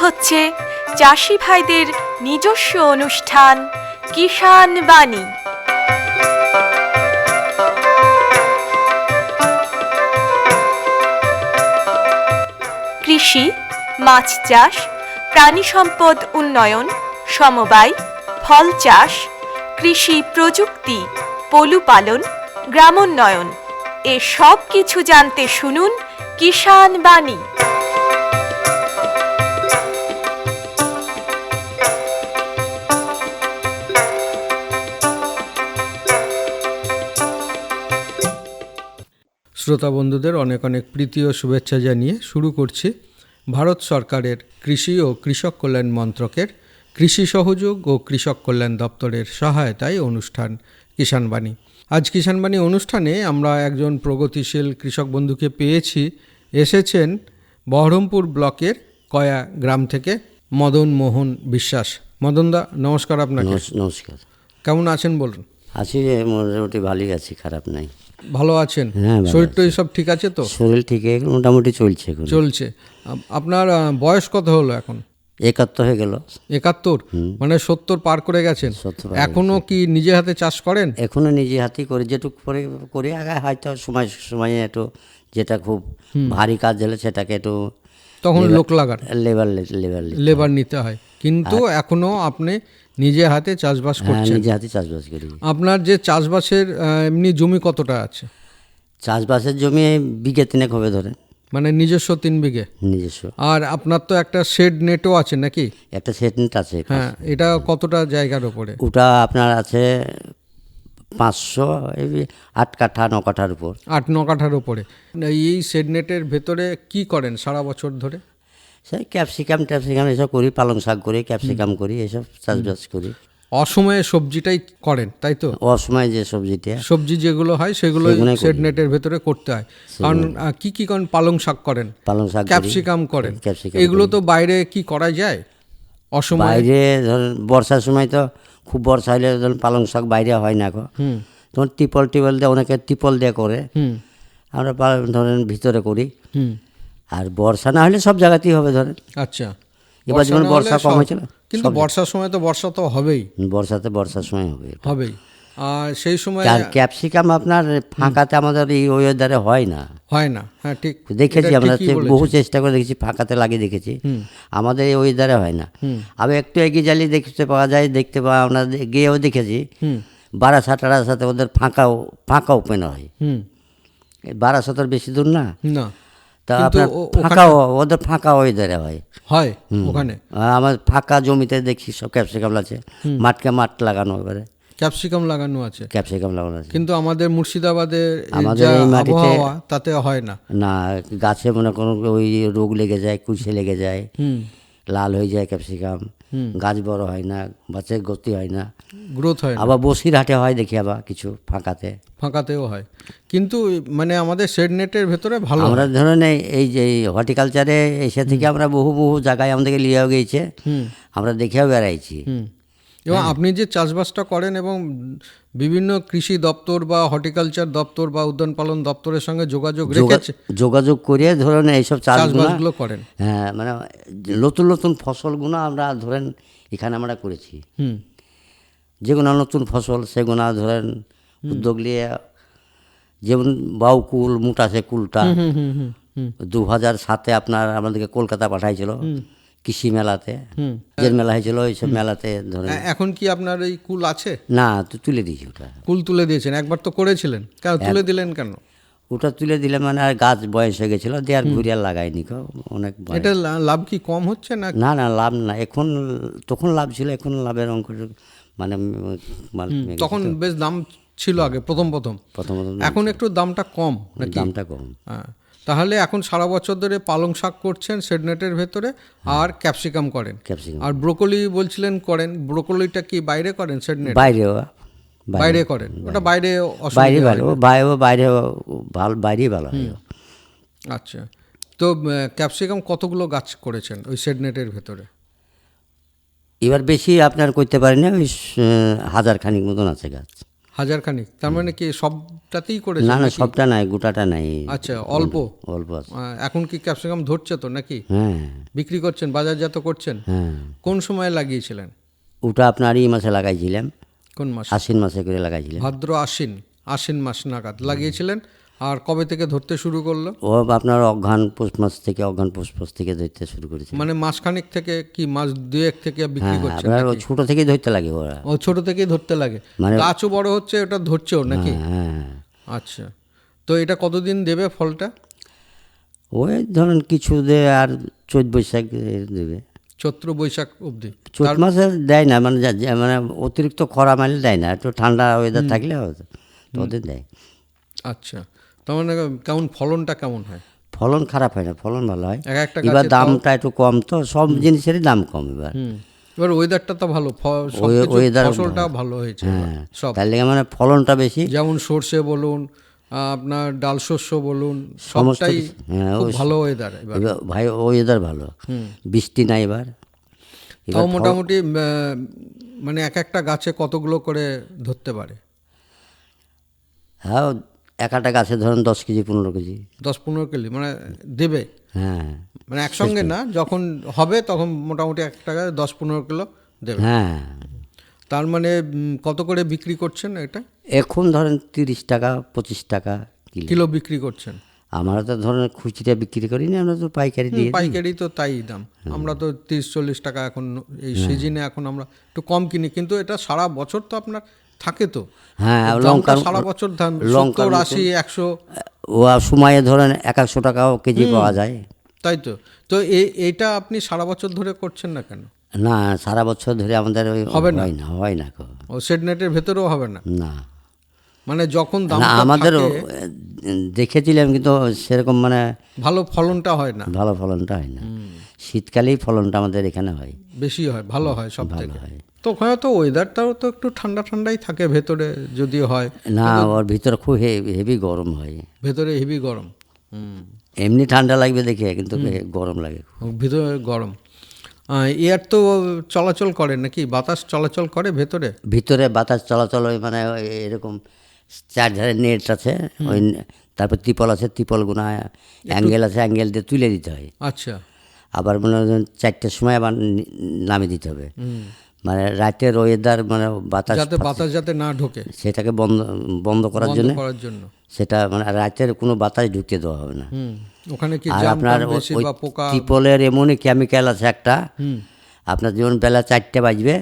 হচ্ছে চাষি ভাইদের নিজস্ব অনুষ্ঠান কিষাণ বাণী। কৃষি, মাছ চাষ, প্রাণী সম্পদ উন্নয়ন, সমবায়, ফল চাষ, কৃষি প্রযুক্তি, পশুপালন, গ্রামোন্নয়ন এ সব কিছু জানতে শুনুন কিষাণ বাণী। শ্রোতা বন্ধুদের অনেক অনেক প্রীতি ও শুভেচ্ছা জানিয়ে শুরু করছি ভারত সরকারের কৃষি ও কৃষক কল্যাণ মন্ত্রকের কৃষি সহযোগ ও কৃষক কল্যাণ দপ্তরের সহায়তায় অনুষ্ঠান কিষাণ বাণী। আজ কিষাণ বাণী অনুষ্ঠানে আমরা একজন প্রগতিশীল কৃষক বন্ধুকে পেয়েছি। এসেছেন বহরমপুর ব্লকের কয়া গ্রাম থেকে মদন মোহন বিশ্বাস। মদনদা, নমস্কার আপনাকে। নমস্কার। কেমন আছেন বলুন? আছি, মোটামুটি ভালোই আছি, খারাপ নাই। ভালো আছেন? হ্যাঁ, শরীরটা সব ঠিক আছে তো? শরীর ঠিক মোটামুটি চলছে। আপনার বয়স কত হলো এখন? 71 হয়ে গেল। 71? মানে 70 পার করে গেছেন। এখনো কি নিজে হাতে চাষ করেন? এখনো নিজে হাতেই করি, যেটুকু করে আগে হয়তো সময় একটু যেটা খুব ভারী কাজ হলে সেটাকে একটু তখন লোক লাগান, লেবার নিতে হয়, কিন্তু এখনো আপনি নিজে হাতে চাষবাস করছেন? নিজে হাতে চাষবাস করি। আপনার যে চাষবাসের এমনি জমি কতটা আছে? চাষবাসের জমি বিঘে 3 হবে ধরেন। মানে নিজস্ব 3 বিঘে নিজস্ব। আর আপনার তো একটা শেড নেটও আছে নাকি? একটা শেড নেট আছে। হ্যাঁ, এটা কতটা জায়গার উপরে? ওটা আপনার আছে 508 কাঠা 9 কাঠার উপর। 8-9 কাঠার উপরে। এই শেড নেটের ভেতরে কি করেন সারা বছর ধরে? সেই ক্যাপসিকাম এসব করি, পালং শাক করি, ক্যাপসিকাম করি, এসব চাষবাস করি। অসময়ে সবজিটাই করেন, তাই তো? অসময়ে যে সবজি যেগুলো হয় সেগুলো শেড নেটের ভেতরে করতে হয়। কারণ কি করেন? পালং শাক করেন, পালং শাক, ক্যাপসিকাম করেন। এগুলো তো বাইরে কি করা যায় অসময়ে? বাইরে ধরেন বর্ষার সময় তো খুব বর্ষা হলে ধরুন পালং শাক বাইরে হয় না গো। তখন টিপল দিয়ে, অনেকে টিপল দিয়ে করে, আমরা ধরেন ভিতরে করি। আর বর্ষা না হলে সব জায়গাতেই হবে ধরেন। আচ্ছা, এবার যেমন বর্ষা কম হয়েছিল, কিন্তু বর্ষার সময় তো বর্ষা তো হবেই। বর্ষার সময় হবেই। আর সেই সময় আর ক্যাপসিকাম আপনার ফাঁকাতে আমাদের এই ওয়েদারে হয় না। হ্যাঁ, ঠিক দেখেছি, আমরা বহু চেষ্টা করে দেখেছি, ফাঁকাতে লাগিয়ে দেখেছি, আমাদের এই ওয়েদারে হয় না। আবার একটু এগিয়ে জ্বালিয়ে দেখতে পাওয়া আমরা গিয়েও দেখেছি, বারাসাতের সাথে ওদের ফাঁকা ওপেন হয়। বারাসাতের বেশি দূর না, তা আপনার ওদের ফাঁকা ওয়েদারে হয় ওখানে। আমার ফাঁকা জমিতে দেখি সব ক্যাপসিকাম আছে, মাঠ লাগানো, এবারে ক্যাপসিকাম লাগানো আছে। কিন্তু আমাদের মুর্শিদাবাদে আমাদের এই মাটিতে তাতে হয় না। গাছে মনে করুন ওই রোগ লেগে যায়, কুশে লেগে যায়, লাল হয়ে যায় ক্যাপসিকাম, গাছ বড় হয় না, গাছের গতি হয় না, গ্রোথ হয় না। আবার বসিরহাটে হয় দেখি, আবার কিছু ফাঁকাতেও হয়। কিন্তু মানে আমাদের শেড নেটের ভেতরে ভালো। আমরা ধরেন এই যে হর্টিকালচারে এসে থেকে আমরা বহু জায়গায় আমাদেরকে নিয়েও গিয়েছে, আমরা দেখেও বেড়াইছি। এবং আপনি যে চাষবাসটা করেন এবং বিভিন্ন কৃষি দপ্তর বা হর্টিকালচার দপ্তর বা উদ্যান পালন দপ্তরের সঙ্গে যোগাযোগ করে ধরেন এইসব চাষবাসগুলো করেন। হ্যাঁ, মানে নতুন ফসলগুলো আমরা ধরেন এখানে আমরা করেছি। যেগুলো নতুন ফসল সেগুলো ধরেন উদ্যোগ নিয়ে, যেমন বাউকুল, মোটাসে কুলটা 2007 আপনার আমাদেরকে কলকাতা পাঠাইছিল কৃষি মেলাতে, যে মেলা হয়েছিল ওইসব মেলাতে ধরেন। এখন কি আপনার এই কুল আছে? না, তো তুলে দিয়েছি। ওটা কুল তুলে দিয়েছেন? একবার তো করেছিলেন, কেন তুলে দিলেন কেন? ওটা তুলে দিলে মানে আর গাছ বয়স হয়ে গেছিলো, দিয়ে আর ঘুরিয়ে লাগাইনি। অনেক এটা লাভ কি কম হচ্ছে না? না, লাভ না। তখন লাভ ছিল, এখন লাভের অঙ্ক মানে তখন বেশ দাম ছিল আগে, প্রথম এখন একটু দামটা কম। হ্যাঁ, তাহলে এখন সারা বছর ধরে পালং শাক করছেন শেড নেটের ভেতরে, আর ক্যাপসিকাম করেন, আর ব্রোকলি বলছিলেন করেন। ব্রোকলিটা কি বাইরে করেন? শেড নেট বাইরে করেন? ওটা বাইরেই ভালো হয়। আচ্ছা, তো ক্যাপসিকাম কতগুলো গাছ করেছেন ওই শেড নেটের ভেতরে? এবার বেশি আপনার করতে পারি না, ওই 1000 খানিক মতন আছে গাছ। হাজারখানিক, তার মানে কি সবটাতেই করেছেন না না, নাকি? সবটা নাই, গোটাটা নাই। আচ্ছা, অল্প। অল্প আছে। এখন কি ক্যাপসিকাম ধরছে তো নাকি? হ্যাঁ বিক্রি করছেন, বাজারজাত করছেন? হ্যাঁ, কোন সময় লাগিয়েছিলেন? ওটা আপনার এই মাসে লাগাইছিলাম, কোন মাস? আশ্বিন মাসে করে লাগাইছিলাম। ভাদ্র আশ্বিন, আশ্বিন মাস নাগাদ লাগিয়েছিলেন। আর কবে থেকে ধরতে শুরু করলো? ও আপনার অঘ্রাণ পৌষ মাস থেকে, অঘ্রাণ পৌষ মাস থেকে ধরতে শুরু করেছে। মানে মাসখানেক থেকে কি মাস দুয়েক থেকে বিক্রি হ্যাঁ, করছেন? আপনার ছোট থেকেই ধরতে লাগে ওরা। ও ছোট থেকেই ধরতে লাগে, মানে- গাছও বড় হচ্ছে, ওটা ধরছেও নাকি? হ্যাঁ, আচ্ছা, তো এটা কতদিন দেবে ফলটা? ওই ধরেন কিছু দে, আর চৈত বৈশাখ দেবে। চৈত্র বৈশাখ অবধি? চৈত মাসে দেয় না, মানে মানে অতিরিক্ত খরা মাইলে দেয় না, একটু ঠান্ডা ওয়েদার থাকলে হয়তো তোদের দেয়। আচ্ছা, তার মানে কেমন ফলনটা কেমন হয়? ফলন খারাপ হয় না, ফলন ভালো হয়। এক একটা এবার গাছে দামটা একটু কম, তো সব জিনিসেরই দাম কম এবার। এবার ওয়েদারটা তো ভালো, ওয়েদার ফসলটা ভালো হয়েছে এবার হ্যাঁ, সব। তার লেগে মানে ফলনটা বেশি। যেমন সর্ষে বলুন, আপনার ডাল শস্য বলুন, সমস্ত সবটাই কিছু, হ্যাঁ, খুব ওই ভালো ওয়েদার এবার। এবার ভাই ওয়েদার ভালো, বৃষ্টি নাই এবার। তাও মোটামুটি মানে এক একটা গাছে কতগুলো করে ধরতে পারে? হ্যাঁ, এক একটা গাছে ধরেন 10 কেজি 15 কেজি। 10-15 কিলো মানে দেবে? হ্যাঁ মানে একসঙ্গে না, যখন হবে তখন মোটামুটি একটা গাছে 10-15 কিলো দেবে। হ্যাঁ, তার মানে কত করে বিক্রি করছেন এটা? এখন ধরেন 30 টাকা 25 টাকা কিলো। কিলো বিক্রি করছেন? আমরা তো ধরেন খুচরা বিক্রি করি না, আমরা তো পাইকারি দিয়ে দিই। পাইকারি তো তাই দাম, আমরা তো 30-40 টাকা এখন এই সিজনে এখন আমরা একটু কম কিনি, কিন্তু এটা সারা বছর তো আপনার থাকে তো। হ্যাঁ, দামটা লঙ্কা সারা বছর দাম লঙ্কার 70, 80, 100, ও সময়ে ধরেন 100 টাকাও কেজি পাওয়া যায়। তাই তো। তো এইটা আপনি সারা বছর ধরে করছেন না কেন? না, সারা বছর ধরে আমাদের ওই হবে না? হয় না গো। ও শেড নেটের ভেতরেও হবে না? না মানে যখন দাম না, আমাদের দেখেছিলাম, কিন্তু সেরকম মানে ভালো ফলনটা হয় না, ভালো ফলনটা হয় না। শীতকালেই ফলনটা আমাদের এখানে হয়, বেশি হয়, ভালো হয় সব ভালো থেকে। হয়। তো ওখানে তো ওয়েদারটাও তো একটু ঠান্ডা ঠান্ডাই থাকে ভেতরে যদিও হয়, না, ওর ভিতরে খুব হেভি গরম হয়। ভেতরে হেভি গরম। এমনি ঠান্ডা লাগবে দেখে, কিন্তু গরম লাগে। ভিতরে গরম। এয়ার তো চলাচল করে নাকি, বাতাস চলাচল করে ভেতরে? ভিতরে বাতাস চলাচল হয়, মানে ওই এরকম চারধারে নেট আছে, ওই তারপর ত্রিপল আছে, ত্রিপলগুনা অ্যাঙ্গেল আছে, অ্যাঙ্গেল দিয়ে তুলে দিতে হয়। আচ্ছা, আবার মনে হয় 4টের সময় আবার নামিয়ে দিতে হবে। মানে রাতের ওয়েদার, মানে বাতাস যাতে বাতাস যাতে না ঢোকে, সেটাকে বন্ধ করার বন্ধ জন্য, করার জন্য। সেটা মানে রাতের কোনো বাতাস ঢুকতে দেওয়া হবে না। ওখানে কি আর জাম আপনার টাম বেশি ওই বা পোকা? ত্রিপলের এমনই কেমিক্যাল আছে একটা, আপনার যেমন বেলা 4টে বাজবে,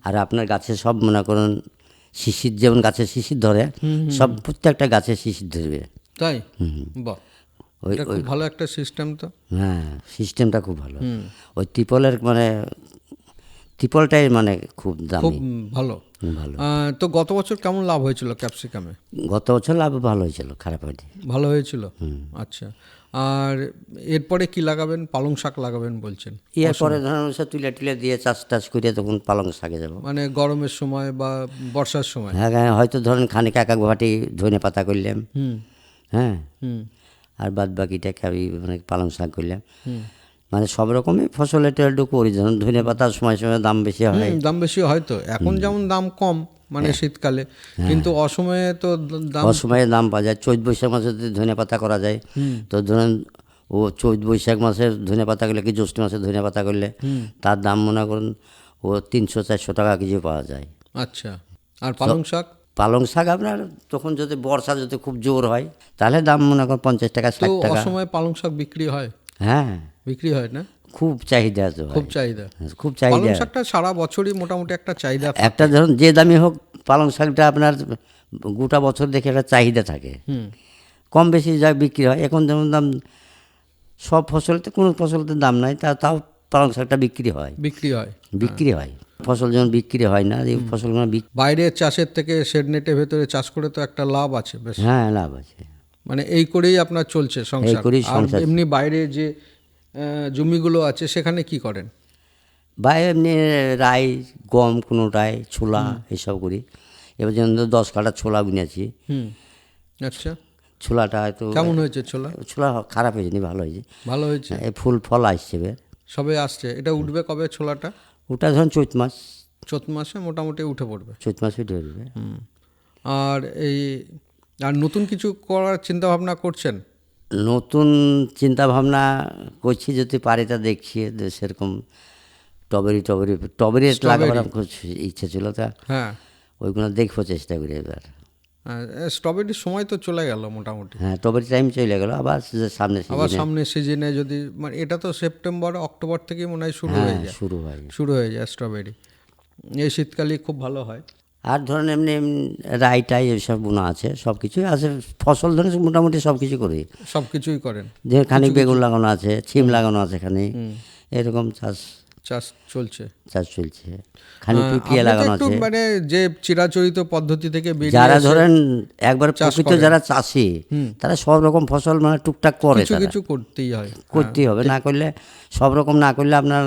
আর আপনার গাছে সব মনে করুন শিশির, যেমন গাছে শিশির ধরে, সব প্রত্যেকটা গাছে শিশির ধরবে। তাই? বাহ, ওই এটা খুব ভালো একটা সিস্টেম তো। হ্যাঁ, সিস্টেমটা খুব ভালো। ওই ত্রিপলের মানে ত্রিপলটাই মানে খুব খুব দামি, ভালো। ভালো। তো গত বছর কেমন লাভ হয়েছিল ক্যাপসিকামে? গত বছর লাভ ভালো হয়েছিল, খারাপ হয়নি। ভালো হয়েছিল? আচ্ছা, আর এরপরে কি লাগাবেন? পালং শাক লাগাবেন বলছেন? এরপরে ধরুন সে তুলে দিয়ে চাষ করে তখন পালং শাকে যাবো। মানে গরমের সময় বা বর্ষার সময়? হ্যাঁ, হয়তো ধরেন খানিক এক ভাটি ধনে পাতা করলাম, হ্যাঁ, আর বাদ বাকিটা খাবি মানে পালং শাক করলাম। মানে সব রকমই ফসল একটু করি, ধরুন ধনে পাতার সময় সময় দাম বেশি হয়। দাম বেশি হয়তো, এখন যেমন দাম কম মানে শীতকালে, কিন্তু অসময়ে তো দাম, অসময়ে দাম পাওয়া যায়। চৈত বৈশাখ মাসে যদি ধনে পাতা করা যায়, তো ধরুন ও চৈত বৈশাখ মাসের ধনে পাতা করলে কি জ্যৈষ্ঠ মাসের ধনে পাতা করলে তার দাম মনে করুন ও 300-400 টাকা কেজি পাওয়া যায়। আচ্ছা, আর পালং শাক? পালং শাক আপনার তখন যদি বর্ষা যদি খুব জোর হয়, তাহলে দাম মনে করেন 50 টাকা 60 টাকা। অসময়ে পালং শাক বিক্রি হয়? হ্যাঁ, বিক্রি হয় না? খুব চাহিদা তো, খুব চাহিদা। খুব পালং চাহিদা। শাকটা সারা বছরই মোটামুটি একটা চাহিদা একটা ধরুন যে দামি হোক, পালং শাকটা আপনার গোটা বছর দেখে একটা চাহিদা থাকে, কম বেশি যা বিক্রি হয়। এখন যেমন দাম, সব ফসলতে কোনো ফসলতে দাম নাই, তাও পালং শাকটা বিক্রি হয়। বিক্রি হয় ফসল যেমন বিক্রি হয় না, এই ফসলগুলো বাইরে চাষের থেকে শেড নেটের ভেতরে চাষ করে তো একটা লাভ আছে বেশ। হ্যাঁ, লাভ আছে। মানে এই করেই আপনার চলছে সংসার? এই করেই আর সংসার। এমনি বাইরে যে জমিগুলো আছে সেখানে কি করেন? বা এমনি রাই, গম, কোনোটায় ছোলা, এসব করি। এবার যেমন 10 কাঠা ছোলা বুনেছি। আচ্ছা, ছোলাটা হয়তো কেমন হয়েছে ছোলা? ছোলা খারাপ হয়েছে, ভালো হয়েছে। ভালো হয়েছে? এই ফল আসছে এবার, সবে আসছে। এটা উঠবে কবে ছোলাটা? ওটা ধরুন চৈত মাস। চৈত মাসে মোটামুটি উঠে পড়বে। চৈত মাসে উঠে উঠবে। আর আর নতুন কিছু করার চিন্তা ভাবনা করছেন? নতুন চিন্তা ভাবনা করছি, যদি পারি তা দেখছি। সেরকম টবেরি লাগাবার খুব ইচ্ছে ছিল, তা হ্যাঁ, ওইগুলো দেখবো চেষ্টা করি এবার। স্ট্রবেরির সময় তো চলে গেল মোটামুটি। হ্যাঁ, টবেরি টাইম চলে গেল, আবার সামনের সিজনে যদি, মানে এটা তো সেপ্টেম্বর অক্টোবর থেকে মনে হয় শুরু হয়ে যায়, শুরু হয়ে যায় স্ট্রবেরি। এই শীতকালে খুব ভালো হয়। আর ধরেন এমনি রাইটাই এসব বোনা আছে, সব কিছুই আছে। ফসল ধরে মোটামুটি সব কিছু করি, সব কিছুই করেন। যে খানিক বেগুন লাগানো আছে, ছিম লাগানো আছে, খানিক এরকম চাষ চলছে। খানিক পিপিয়া লাগানো আছে। মানে যে চিরাচরিত পদ্ধতি থেকে যারা ধরেন একবার প্রকৃত যারা চাষি, তারা সব রকম ফসল মানে টুকটাক করে, কিছু করতেই হবে। না করলে সব রকম না করলে আপনার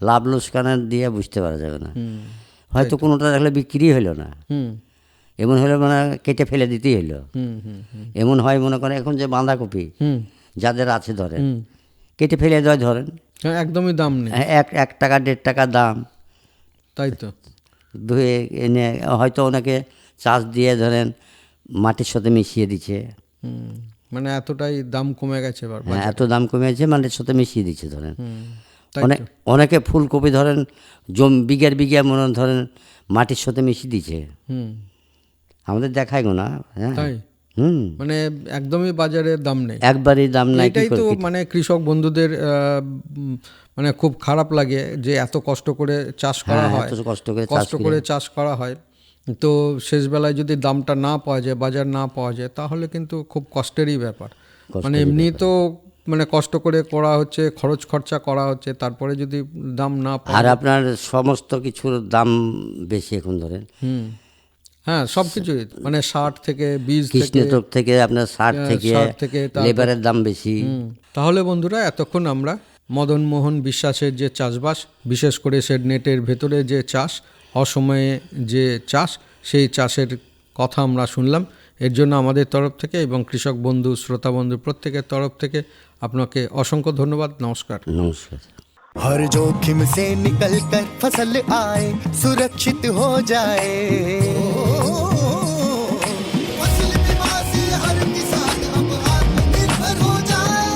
লাভ লোকসানের দিয়ে বুঝতে পারা যাবে না। হয়তো কোনোটা দেখলে বিক্রি হলো না, এমন হলে মানে কেটে ফেলে দিতেই হলো। এমন হয়, মনে করেন এখন যে বাঁধাকপি যাদের আছে ধরেন কেটে ফেলে দেয়, ধরেন একদমই দাম নেই, 1 টাকা 1.5 টাকা দাম, তাই তো ধুয়ে এনে হয়তো ওনাকে চাষ দিয়ে ধরেন মাটির সাথে মিশিয়ে দিচ্ছে। মানে এতটাই দাম কমে গেছে, এত দাম কমেছে, মাটির সাথে মিশিয়ে দিচ্ছে। ধরেন অনেকে ফুলকপি ধরেন বিঘা মনে ধরেন মাটির সাথে মিশিয়ে দিচ্ছে, আমাদের দেখায় গো না। হ্যাঁ, মানে একদমই বাজারে দাম নেই, একবারই দাম নাই। এটাই তো মানে কৃষক বন্ধুদের মানে খুব খারাপ লাগে যে এত কষ্ট করে চাষ করা হয়, কষ্ট করে চাষ করা হয়, তো শেষবেলায় যদি দামটা না পাওয়া যায়, বাজার না পাওয়া যায়, তাহলে কিন্তু খুব কষ্টেরই ব্যাপার। মানে এমনি তো মানে কষ্ট করে করা হচ্ছে, খরচ খরচা করা হচ্ছে, তারপরে যদি দাম না পায়, আর আপনার সমস্ত কিছুর দাম বেশি এখন ধরেন। হ্যাঁ, সব কিছুই মানে সার থেকে, বীজ থেকে আপনার সার থেকে লেবারের দাম বেশি। তাহলে বন্ধুরা, এতক্ষণ আমরা মদন মোহন বিশ্বাসের যে চাষবাস, বিশেষ করে শেড নেটের ভেতরে যে চাষ, অসময়ে যে চাষ, সেই চাষের কথা আমরা শুনলাম। এর জন্য আমাদের তরফ থেকে এবং কৃষক বন্ধু, শ্রোতা বন্ধু প্রত্যেকের তরফ থেকে আপনাকে অসংখ্য ধন্যবাদ। নমস্কার। हर जोखिम से निकल कर फसल आए, सुरक्षित हो जाए। फसल बीमा से हर किसान अब आत्मनिर्भर हो जाए।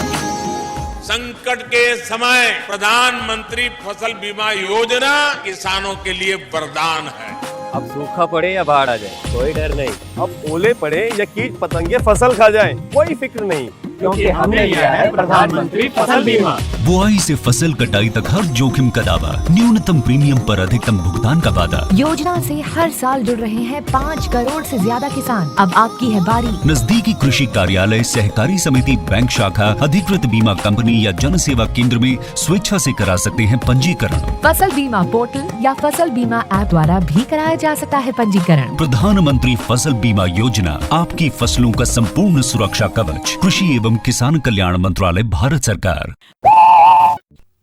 संकट के समय प्रधानमंत्री फसल बीमा योजना किसानों के लिए वरदान है। अब सूखा पड़े या बाढ़ आ जाए, कोई डर नहीं। अब ओले पड़े या कीट पतंगे फसल खा जाए, कोई फिक्र नहीं, क्योंकि हमने लिया है प्रधानमंत्री फसल बीमा। बुआई से फसल कटाई तक हर जोखिम का दावा, न्यूनतम प्रीमियम पर अधिकतम भुगतान का वादा। योजना से हर साल जुड़ रहे हैं 5 करोड़ से ज्यादा किसान। अब आपकी है बारी। नजदीकी कृषि कार्यालय, सहकारी समिति, बैंक शाखा, अधिकृत बीमा कंपनी या जन सेवा केंद्र में स्वेच्छा से करा सकते हैं पंजीकरण। फसल बीमा पोर्टल या फसल बीमा ऐप द्वारा भी कराया जा सकता है पंजीकरण। प्रधानमंत्री फसल बीमा योजना, आपकी फसलों का संपूर्ण सुरक्षा कवच। कृषि एवं किसान कल्याण मंत्रालय, भारत सरकार।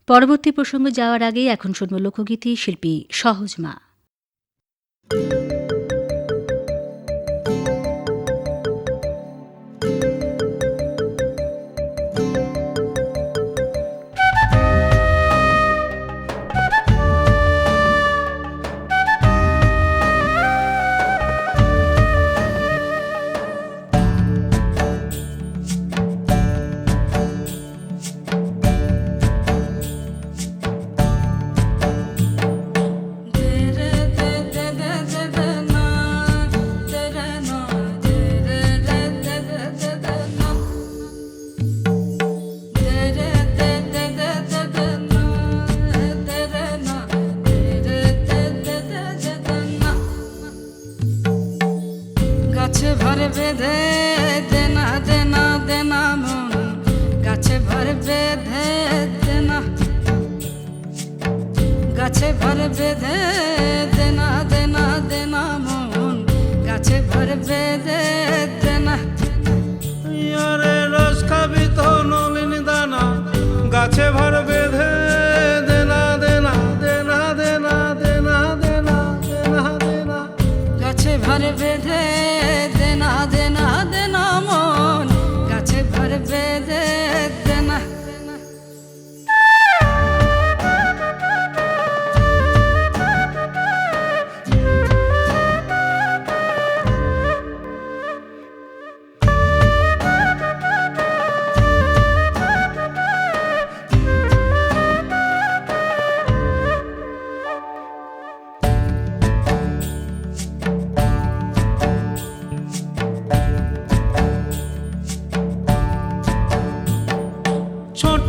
পরবর্তী প্রসঙ্গ যাওয়ার আগে এখন শুনব লোকগীতি, শিল্পী সহজ মা।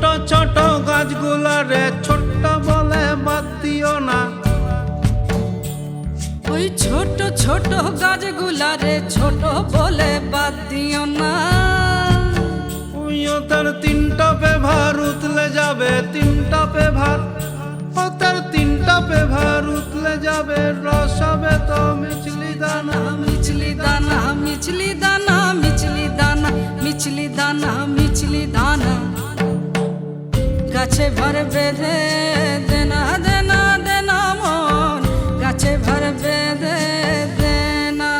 ছোট গাছগুলারে ছোট্ট বলে বাদ দিও না, ওই ছোট ছোট গাছগুলারে ছোট বলে বাদ দিও না। ওই তার তিনটা পেভার উতলে যাবে, তিনটা পেভার, ও তার তিনটা পেভার উতলে যাবে, রস হবে তো মিছলি দানা, মিছলি দানা মিছলি দানা মিছলি দানা মিছলি দানা মিছলি দানা, গাছে ভর বেঁধে দেনা দেনা দেনা মন, গাছে ভর বেঁধে দেনা।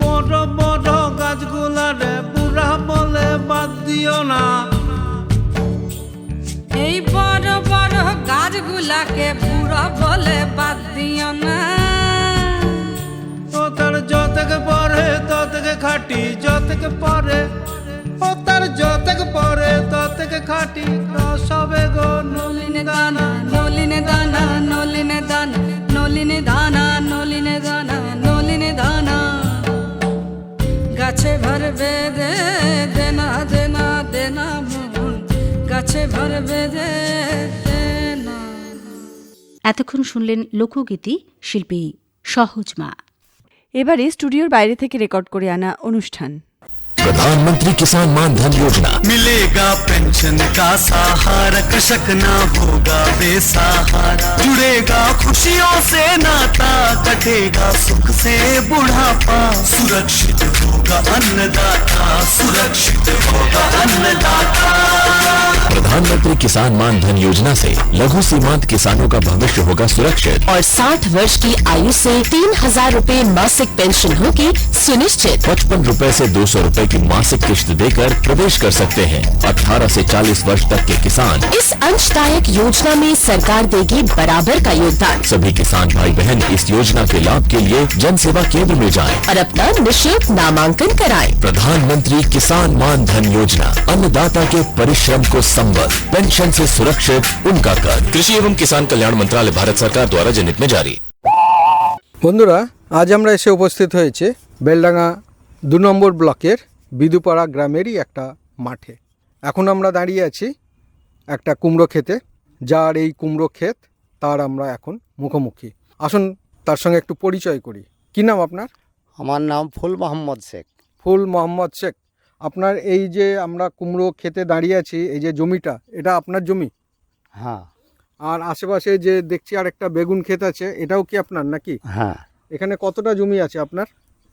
বড় বড় গাছগুলারে বুড়া বলে বাদ দিও না, এই বড় বড় গাছগুলাকে বুড়া বলে বাদ দিও না। ও তার যতকে পরে ততকে খাটি, যতকে পরে, ও তার যতকে পরে ততকে খাটি, রস হবে গো নলিনে দানা, নলিনে দানা নলিনে দানা নলিনে দানা নলিনে দানা নলিনে দানা, গাছে ভর বেঁধে দেনা দেনা দেনা মন, গাছে ভর বেঁধে দেনা। এতক্ষণ শুনলেন লোকগীতি শিল্পী সহজমা। এবারে স্টুডিওর বাইরে থেকে রেকর্ড করে আনা অনুষ্ঠান। प्रधानमंत्री किसान मान धन योजना, मिलेगा पेंशन का सहारा, कृषक ना होगा बेसहारा, जुड़ेगा खुशियों से नाता, कटेगा सुख से बुढ़ापा, सुरक्षित होगा अन्नदाता, सुरक्षित होगा अन्नदाता। प्रधानमंत्री किसान मान धन योजना से लघु सीमांत किसानों का भविष्य होगा सुरक्षित और 60 वर्ष की आयु से 3,000 रूपए मासिक पेंशन होगी सुनिश्चित। 55 रूपए से 200 रूपए की मासिक किश्त देकर प्रवेश कर सकते हैं। 18 से 40 वर्ष तक के किसान इस अंशदायक योजना में सरकार देगी बराबर का योगदान। सभी किसान भाई बहन इस योजना के लाभ के लिए जन सेवा केंद्र में जाएं और अपना निःशुल्क नामांकन कराएं। प्रधानमंत्री किसान मान धन योजना, अन्नदाता के परिश्रम को संबल, पेंशन से सुरक्षित उनका कर। कृषि एवं किसान कल्याण मंत्रालय, भारत सरकार द्वारा जनहित में जारी। বন্ধুরা, আজ আমরা এসে উপস্থিত হয়েছে বেলডাঙ্গা 2 নম্বর ব্লকের বিদুপাড়া গ্রামেরই একটা মাঠে। এখন আমরা দাঁড়িয়ে আছি একটা কুমড়ো ক্ষেতে, যার এই কুমড়ো ক্ষেত তার আমরা এখন মুখোমুখি। আসুন তার সঙ্গে একটু পরিচয় করি। কি নাম আপনার? আমার নাম ফুল মোহাম্মদ শেখ। ফুল মোহাম্মদ শেখ, আপনার এই যে আমরা কুমড়ো ক্ষেতে দাঁড়িয়ে আছি, এই যে জমিটা, এটা আপনার জমি? হ্যাঁ। আর আশেপাশে যে দেখছি আর একটা বেগুন ক্ষেত আছে, এটাও কি আপনার নাকি? হ্যাঁ। এখানে কতটা জমি আছে আপনার?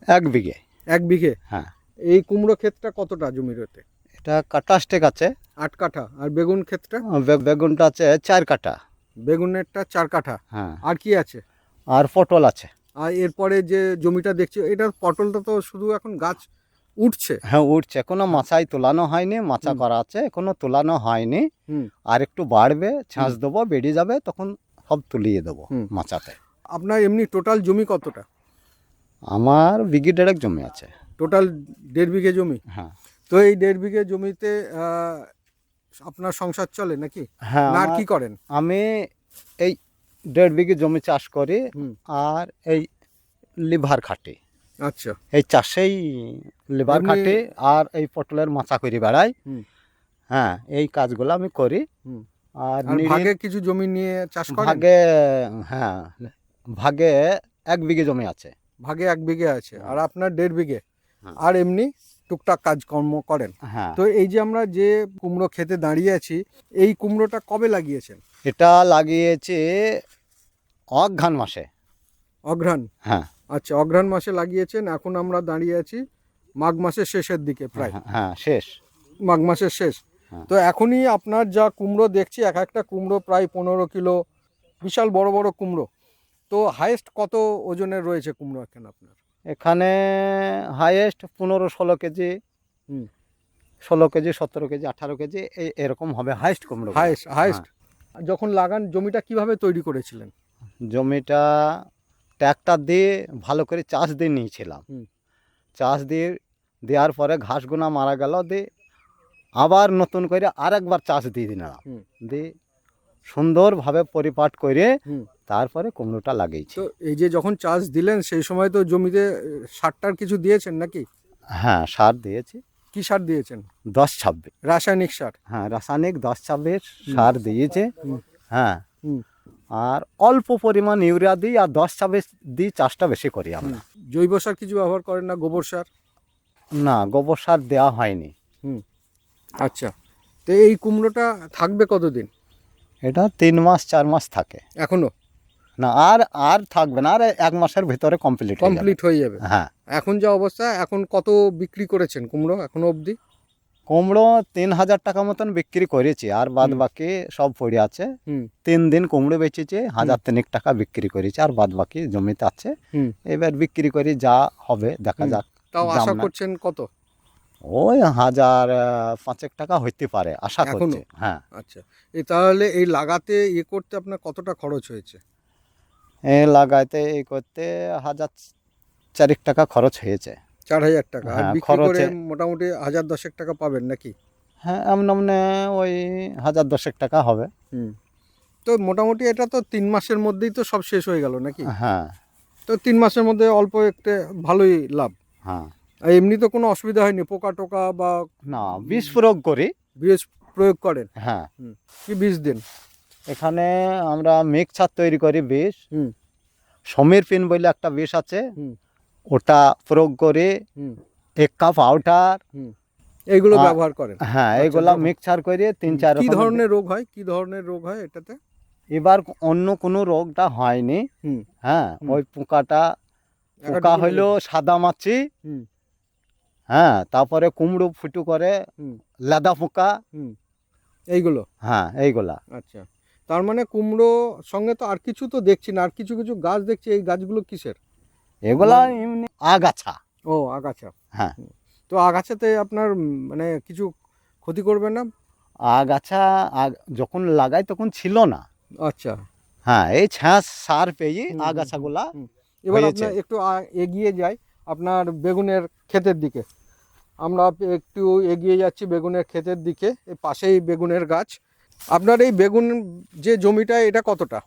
1 বিঘে। 1 বিঘে? হ্যাঁ। এই কুমড়ো ক্ষেতটা কতটা জমি রয়েছে? এটা কাটা স্টেক আছে 8 কাঠা। আর বেগুন ক্ষেতটা? বেগুনটা আছে 4 কাঠা। বেগুনেরটা 4 কাঠা। হ্যাঁ। আর কি আছে? আর পটল আছে। আর এরপরে যে জমিটা দেখছি, এটা পটলটা তো শুধু এখন গাছ উঠছে। হ্যাঁ, উঠছে, কোনো মাচাই তোলানো হয়নি, মাচা করা আছে, এখনো তোলানো হয়নি। হুম। আর একটু বাড়বে, ছাঁচ দেবো, বেরিয়ে যাবে, তখন সব তুলিয়ে দেবো মাচাতে। আপনার এমনি টোটাল জমি কতটা? আমার বিঘে 1.5 জমি আছে। টোটাল 1.5 বিঘে জমি? হ্যাঁ। তো এই 1.5 বিঘে জমিতে আপনার সংসার চলে নাকি? হ্যাঁ। না আর কি করেন? আমি এই 1.5 বিঘে জমি চাষ করি, আর এই লিভার খাটি। আচ্ছা। এই চাষেই লিভার খাটি আর এই পটলের মাচা করে বেড়াই। হ্যাঁ, এই কাজগুলো আমি করি। আর ভাগে কিছু জমি নিয়ে চাষ করেন? ভাগে, হ্যাঁ, ভাগে 1 বিঘে জমি আছে। ভাগে 1 বিঘে আছে, আর আপনার 1.5 বিঘে। আর এমনি টুকটাক কাজকর্ম করেন? হ্যাঁ। তো এই যে আমরা যে কুমড়ো খেতে দাঁড়িয়ে আছি, এই কুমড়োটা কবে লাগিয়েছেন? এটা লাগিয়েছে অঘ্রাণ মাসে। অঘ্রাণ? হ্যাঁ। আচ্ছা, অঘ্রাণ মাসে লাগিয়েছেন। এখন আমরা দাঁড়িয়ে আছি মাঘ মাসের শেষের দিকে প্রায়। হ্যাঁ, শেষ, মাঘ মাসের শেষ। তো এখনই আপনার যা কুমড়ো দেখছি, এক একটা কুমড়ো প্রায় 15 কিলো, বিশাল বড় বড় কুমড়ো। তো হাইয়েস্ট কত ওজনের রয়েছে কুমড়ো এখানে আপনার? এখানে highest 15-16 KG. 16 KG 17 KG 18 KG এরকম হবে হাইস্ট কুমড়ো। হাইস্ট যখন লাগান জমিটা কিভাবে তৈরি করেছিলেন? জমিটা ট্র্যাক্টর দিয়ে ভালো করে চাষ দিয়ে নিয়েছিলাম। চাষ দিয়ে দেওয়ার পরে ঘাসগুনা মারা গেল, দিয়ে আবার নতুন করে আরেকবার চাষ দিয়ে দিলাম, দিয়ে সুন্দরভাবে পরিপাট করে তারপরে কুমড়োটা লাগিয়েছি। তো এই যে যখন চাষ দিলেন সেই সময় তো জমিতে সারটার কিছু দিয়েছেন নাকি? হ্যাঁ, সার দিয়েছি। কি সার দিয়েছেন? 10-26 রাসায়নিক সার। হ্যাঁ, রাসায়নিক 10-26 সার দিয়েছে। হ্যাঁ, আর অল্প পরিমাণ ইউরিয়া দিই আর 10-26 দিই, চাষটা বেশি করি আমরা। জৈব সার কিছু ব্যবহার করেন না? গোবর সার? না, গোবর সার দেওয়া হয়নি। আচ্ছা, তো এই কুমড়োটা থাকবে কতদিন? এটা 3 মাস 4 মাস থাকে এখনো? না, আর থাকবে না, আর 1 মাসের ভিতরে কমপ্লিট হয়ে যাবে। হ্যাঁ, এখন যা অবস্থা, এখন কত বিক্রি করেছেন কুমড়ো এখনো অবধি? কুমড়ো 3000 টাকা মতন বিক্রি করেছি, আর বাদ বাকি সব পড়ে আছে। 3 দিন কুমড়ো বেচেছি, 1000 টাকা বিক্রি করেছি, আর বাদ বাকি জমিতে আছে। এবার বিক্রি করি, যা হবে দেখা যাক। তাও আশা করছেন কত? ওই 1005 টাকা হইতে পারে আশা করছি। হ্যাঁ। আচ্ছা, তাহলে এই লাগাতে করতে আপনার কতটা খরচ হয়েছে? লাগাইতে করতে 1004 টাকা খরচ হয়েছে। 4000 টাকা। আর হ্যাঁ, বিক্রি করে মোটামুটি 1010 টাকা পাবেন নাকি? হ্যাঁ, এমন ওই 1010 টাকা হবে। তো মোটামুটি এটা তো 3 মাসের মধ্যেই তো সব শেষ হয়ে গেল নাকি? হ্যাঁ, তো 3 মাসের মধ্যে অল্প একটু ভালোই লাভ। হ্যাঁ, আর এমনি তো কোনো অসুবিধা হয়নি? পোকা টোকা বা? না, বিষ প্রয়োগ করি। বিষ প্রয়োগ করেন? হ্যাঁ। কি বিষ দেন? এখানে আমরা মিক্সচার তৈরি করি বিষ। সমীর পিন বলে একটা বিষ আছে, ওটা প্রয়োগ করে 1 কাপ আউটার এইগুলো ব্যবহার করেন? হ্যাঁ, এইগুলা মিক্সচার করে 3-4 কি ধরনের রোগ হয়? কি ধরনের রোগ হয় এটাতে? এবার অন্য কোনো রোগটা হয়নি। হ্যাঁ, ওই পোকা হইলো সাদা মাছি। হ্যাঁ, তারপরে কুমড়ো ফুটু করে লাদা পোকা, এইগুলো। হ্যাঁ, এইগুলা। আচ্ছা, তার মানে কুমড়ো সঙ্গে তো আর কিছু তো দেখছি না, আর কিছু কিছু গাছ দেখছি। এই গাছগুলো কিসের? এগুলা এমনি আগাছা। ও, আগাছা। হ্যাঁ। তো আগাছাতে আপনার মানে কিছু ক্ষতি করবে না? আগাছা যখন লাগাই তখন ছিল না। আচ্ছা। হ্যাঁ, এই ছাঁচ সার পেয়ে আগাছাগুলা। এবার আপনার একটু এগিয়ে যাই আপনার বেগুনের ক্ষেতের দিকে। আমরা একটু এগিয়ে যাচ্ছি বেগুনের ক্ষেতের দিকে। এই পাশেই বেগুনের গাছ। আপনার এই বেগুন যে জমিটা, এটা কতটা?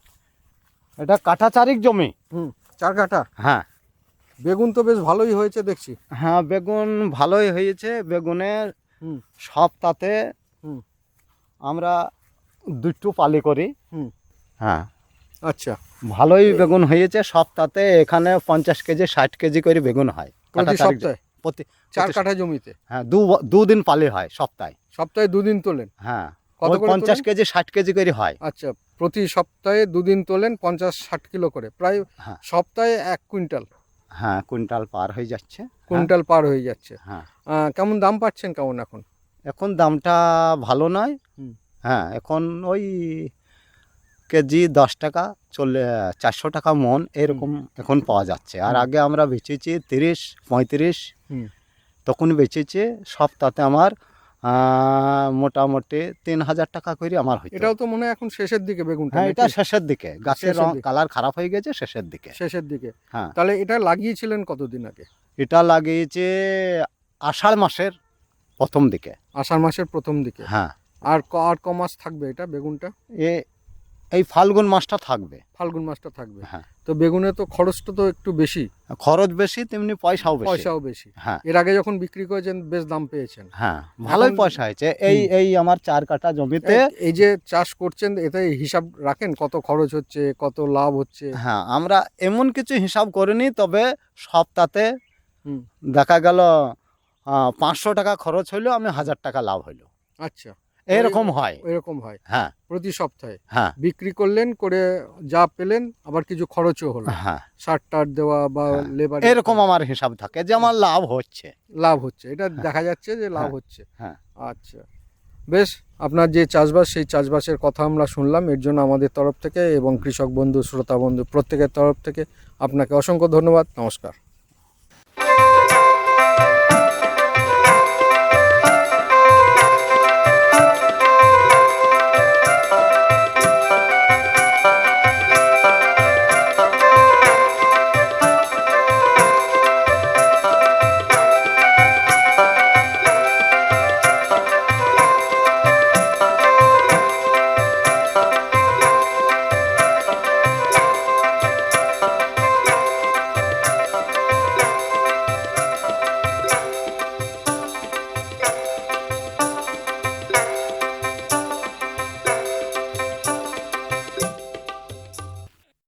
এটা কাঠা 4 জমি। 4 কাঠা? হ্যাঁ। বেগুন তো বেশ ভালোই হয়েছে দেখছি। হ্যাঁ, বেগুন ভালোই হয়েছে। বেগুনের সপ্তাহে আমরা 2টো পালি করি। হ্যাঁ। আচ্ছা, ভালোই বেগুন হয়েছে। সপ্তাহে এখানে 50 কেজি 60 কেজি করে বেগুন হয় প্রতি সপ্তাহে? প্রতি 4 কাঠা জমিতে? হ্যাঁ, 2 দিন পালি হয় সপ্তাহে। সপ্তাহে 2 দিন তোলেন? হ্যাঁ, কত করে 50 কেজি 60 কেজি করে হয়। আচ্ছা, প্রতি সপ্তাহে 2 দিন তোলেন, 50-60 কিলো করে, প্রায় সপ্তাহে 1 কুইন্টাল। হ্যাঁ, কুইন্টাল পার হয়ে যাচ্ছে। কুইন্টাল পার হয়ে যাচ্ছে। হ্যাঁ। কেমন দাম পাচ্ছেন কেমন এখন? এখন দামটা ভালো নয়। হ্যাঁ, এখন ওই কেজি 10 টাকা 400 টাকা মন এরকম এখন পাওয়া যাচ্ছে। আর আগে আমরা বেচেছি 30-35, তখন বেচেছি সপ্তাহে আমার মোটামুটি 3000 টাকা করে আমার হইতো। এটাও তো মনে হয় এখন শেষের দিকে বেগুনটা? হ্যাঁ, এটা শেষের দিকে। গাছের রং কালার খারাপ হয়ে গেছে শেষের দিকে। হ্যাঁ। তাহলে এটা লাগিয়েছিলেন কতদিন আগে? এটা লাগিয়েছে আষাঢ় মাসের প্রথম দিকে। আষাঢ় মাসের প্রথম দিকে? হ্যাঁ। আর ক মাস থাকবে এটা বেগুনটা? এই ফাল্গুন মাসটা থাকবে। ফাল্গুন মাসটা থাকবে। হ্যাঁ। তো বেগুনে তো খরচটা তো একটু বেশি। খরচ বেশি, তেমনি পয়সাও বেশি। হ্যাঁ। এর আগে যখন বিক্রি করেছেন বেশ দাম পেয়েছেন? হ্যাঁ, ভালোই পয়সা হয়েছে। এই আমার 4 কাঠা জমিতে। এই যে চাষ করছেন, এতে হিসাব রাখেন কত খরচ হচ্ছে, কত লাভ হচ্ছে? হ্যাঁ, আমরা এমন কিছু হিসাব করিনি, তবে সপ্তাহে দেখা গেল 500 টাকা খরচ হইলো, আমি 1000 টাকা লাভ হইলো। আচ্ছা, এরকম হয়। এরকম হয়? হ্যাঁ, প্রতি সপ্তাহে? হ্যাঁ। বিক্রি করলেন, করে যা পেলেন, আবার কিছু খরচও হলো। হ্যাঁ, সার টার দেওয়া বা লেবার, এরকম আমার হিসাব থাকে যে আমার লাভ হচ্ছে। এটা দেখা যাচ্ছে যে লাভ হচ্ছে। হ্যাঁ। আচ্ছা, বেশ। আপনার যে চাষবাস, সেই চাষবাসের কথা আমরা শুনলাম। এর জন্য আমাদের তরফ থেকে এবং কৃষক বন্ধু, শ্রোতা বন্ধু প্রত্যেকের তরফ থেকে আপনাকে অসংখ্য ধন্যবাদ। নমস্কার।